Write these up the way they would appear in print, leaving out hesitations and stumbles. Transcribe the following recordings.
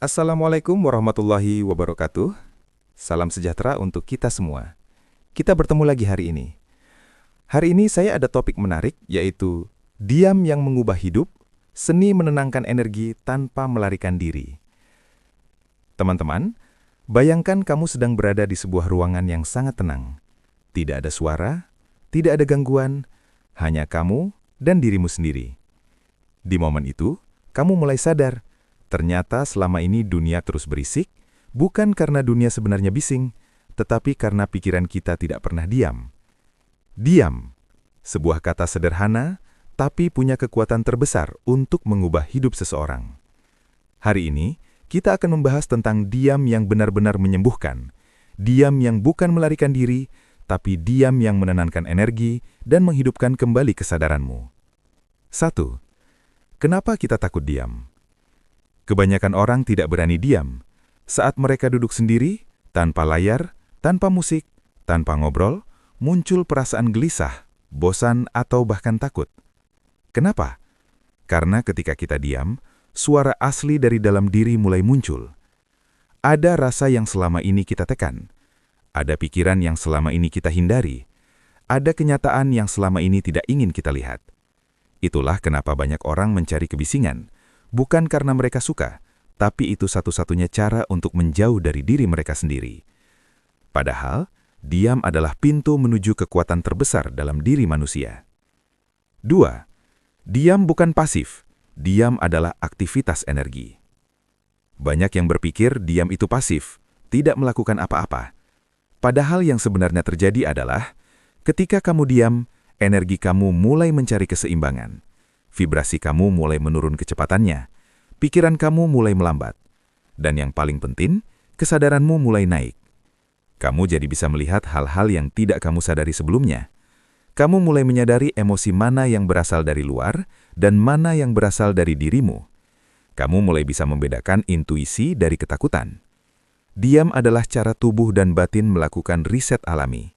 Assalamualaikum warahmatullahi wabarakatuh. Salam sejahtera untuk kita semua. Kita bertemu lagi hari ini. Hari ini saya ada topik menarik, yaitu diam yang mengubah hidup, seni menenangkan energi tanpa melarikan diri. Teman-teman, bayangkan kamu sedang berada di sebuah ruangan yang sangat tenang. Tidak ada suara, tidak ada gangguan, hanya kamu dan dirimu sendiri. Di momen itu, kamu mulai sadar, ternyata selama ini dunia terus berisik, bukan karena dunia sebenarnya bising, tetapi karena pikiran kita tidak pernah diam. Diam, sebuah kata sederhana, tapi punya kekuatan terbesar untuk mengubah hidup seseorang. Hari ini, kita akan membahas tentang diam yang benar-benar menyembuhkan, diam yang bukan melarikan diri, tapi diam yang menenangkan energi dan menghidupkan kembali kesadaranmu. 1. Kenapa kita takut diam? Kebanyakan orang tidak berani diam. Saat mereka duduk sendiri, tanpa layar, tanpa musik, tanpa ngobrol, muncul perasaan gelisah, bosan, atau bahkan takut. Kenapa? Karena ketika kita diam, suara asli dari dalam diri mulai muncul. Ada rasa yang selama ini kita tekan. Ada pikiran yang selama ini kita hindari. Ada kenyataan yang selama ini tidak ingin kita lihat. Itulah kenapa banyak orang mencari kebisingan. Bukan karena mereka suka, tapi itu satu-satunya cara untuk menjauh dari diri mereka sendiri. Padahal, diam adalah pintu menuju kekuatan terbesar dalam diri manusia. 2. Diam bukan pasif. Diam adalah aktivitas energi. Banyak yang berpikir diam itu pasif, tidak melakukan apa-apa. Padahal yang sebenarnya terjadi adalah, ketika kamu diam, energi kamu mulai mencari keseimbangan. Vibrasi kamu mulai menurun kecepatannya, pikiran kamu mulai melambat. Dan yang paling penting, kesadaranmu mulai naik. Kamu jadi bisa melihat hal-hal yang tidak kamu sadari sebelumnya. Kamu mulai menyadari emosi mana yang berasal dari luar dan mana yang berasal dari dirimu. Kamu mulai bisa membedakan intuisi dari ketakutan. Diam adalah cara tubuh dan batin melakukan riset alami.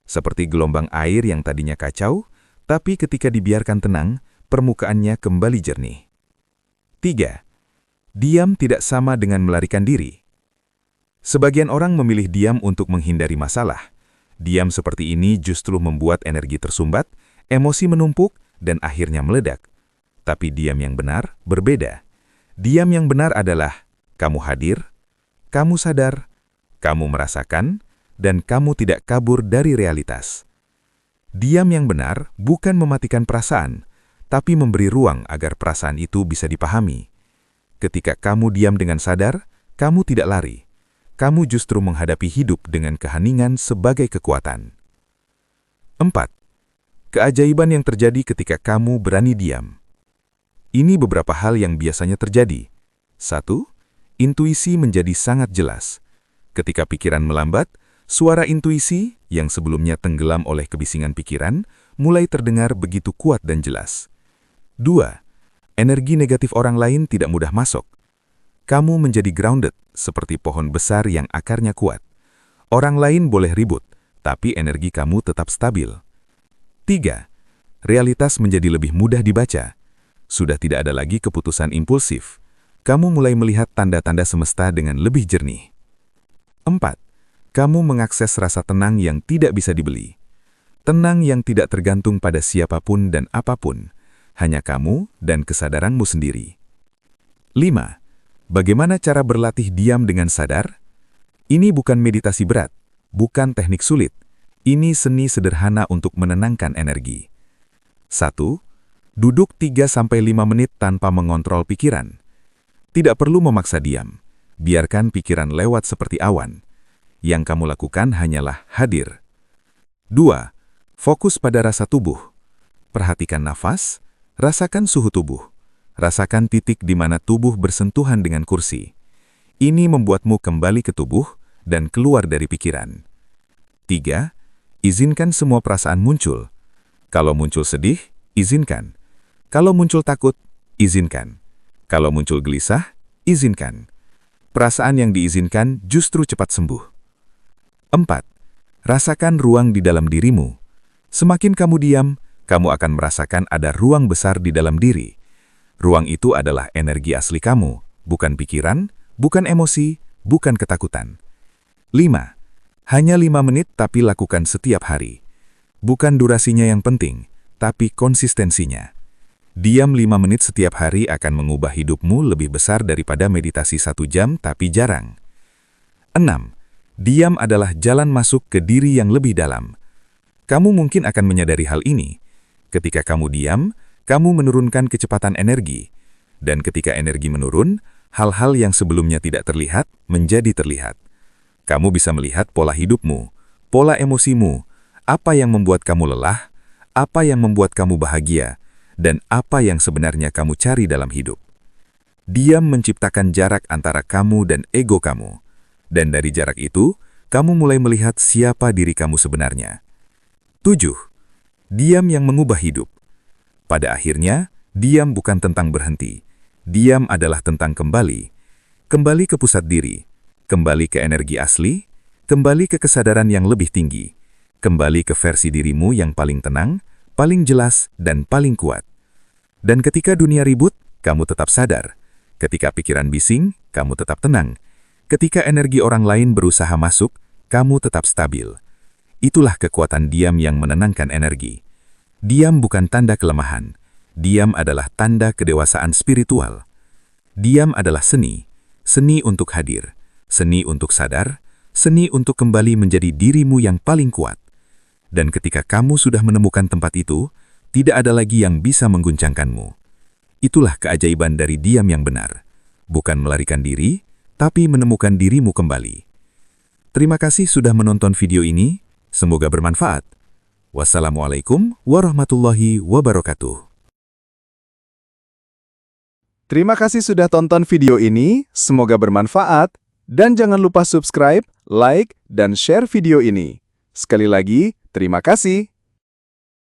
Seperti gelombang air yang tadinya kacau, tapi ketika dibiarkan tenang, permukaannya kembali jernih. 3. Diam tidak sama dengan melarikan diri. Sebagian orang memilih diam untuk menghindari masalah. Diam seperti ini justru membuat energi tersumbat, emosi menumpuk, dan akhirnya meledak. Tapi diam yang benar berbeda. Diam yang benar adalah kamu hadir, kamu sadar, kamu merasakan, dan kamu tidak kabur dari realitas. Diam yang benar bukan mematikan perasaan, tapi memberi ruang agar perasaan itu bisa dipahami. Ketika kamu diam dengan sadar, kamu tidak lari. Kamu justru menghadapi hidup dengan keheningan sebagai kekuatan. 4. Keajaiban yang terjadi ketika kamu berani diam. Ini beberapa hal yang biasanya terjadi. 1. Intuisi menjadi sangat jelas. Ketika pikiran melambat, suara intuisi yang sebelumnya tenggelam oleh kebisingan pikiran mulai terdengar begitu kuat dan jelas. 2. Energi negatif orang lain tidak mudah masuk. Kamu menjadi grounded, seperti pohon besar yang akarnya kuat. Orang lain boleh ribut, tapi energi kamu tetap stabil. 3. Realitas menjadi lebih mudah dibaca. Sudah tidak ada lagi keputusan impulsif. Kamu mulai melihat tanda-tanda semesta dengan lebih jernih. 4. Kamu mengakses rasa tenang yang tidak bisa dibeli. Tenang yang tidak tergantung pada siapapun dan apapun. Hanya kamu dan kesadaranmu sendiri. 5. Bagaimana cara berlatih diam dengan sadar? Ini bukan meditasi berat, bukan teknik sulit. Ini seni sederhana untuk menenangkan energi. 1. Duduk 3-5 menit tanpa mengontrol pikiran. Tidak perlu memaksa diam. Biarkan pikiran lewat seperti awan. Yang kamu lakukan hanyalah hadir. 2. Fokus pada rasa tubuh. Perhatikan nafas, rasakan suhu tubuh. Rasakan titik di mana tubuh bersentuhan dengan kursi. Ini membuatmu kembali ke tubuh dan keluar dari pikiran. 3. Izinkan semua perasaan muncul. Kalau muncul sedih, izinkan. Kalau muncul takut, izinkan. Kalau muncul gelisah, izinkan. Perasaan yang diizinkan justru cepat sembuh. 4. Rasakan ruang di dalam dirimu. Semakin kamu diam, kamu akan merasakan ada ruang besar di dalam diri. Ruang itu adalah energi asli kamu, bukan pikiran, bukan emosi, bukan ketakutan. 5. Hanya 5 menit tapi lakukan setiap hari. Bukan durasinya yang penting, tapi konsistensinya. Diam 5 menit setiap hari akan mengubah hidupmu lebih besar daripada meditasi 1 jam tapi jarang. 6. Diam adalah jalan masuk ke diri yang lebih dalam. Kamu mungkin akan menyadari hal ini. Ketika kamu diam, kamu menurunkan kecepatan energi. Dan ketika energi menurun, hal-hal yang sebelumnya tidak terlihat menjadi terlihat. Kamu bisa melihat pola hidupmu, pola emosimu, apa yang membuat kamu lelah, apa yang membuat kamu bahagia, dan apa yang sebenarnya kamu cari dalam hidup. Diam menciptakan jarak antara kamu dan ego kamu. Dan dari jarak itu, kamu mulai melihat siapa diri kamu sebenarnya. 7. Diam yang mengubah hidup. Pada akhirnya, diam bukan tentang berhenti. Diam adalah tentang kembali. Kembali ke pusat diri. Kembali ke energi asli. Kembali ke kesadaran yang lebih tinggi. Kembali ke versi dirimu yang paling tenang, paling jelas, dan paling kuat. Dan ketika dunia ribut, kamu tetap sadar. Ketika pikiran bising, kamu tetap tenang. Ketika energi orang lain berusaha masuk, kamu tetap stabil. Itulah kekuatan diam yang menenangkan energi. Diam bukan tanda kelemahan. Diam adalah tanda kedewasaan spiritual. Diam adalah seni. Seni untuk hadir. Seni untuk sadar. Seni untuk kembali menjadi dirimu yang paling kuat. Dan ketika kamu sudah menemukan tempat itu, tidak ada lagi yang bisa mengguncangkanmu. Itulah keajaiban dari diam yang benar. Bukan melarikan diri, tapi menemukan dirimu kembali. Terima kasih sudah menonton video ini. Semoga bermanfaat. Wassalamualaikum warahmatullahi wabarakatuh. Terima kasih sudah tonton video ini, semoga bermanfaat, dan jangan lupa subscribe, like, dan share video ini. Sekali lagi, terima kasih.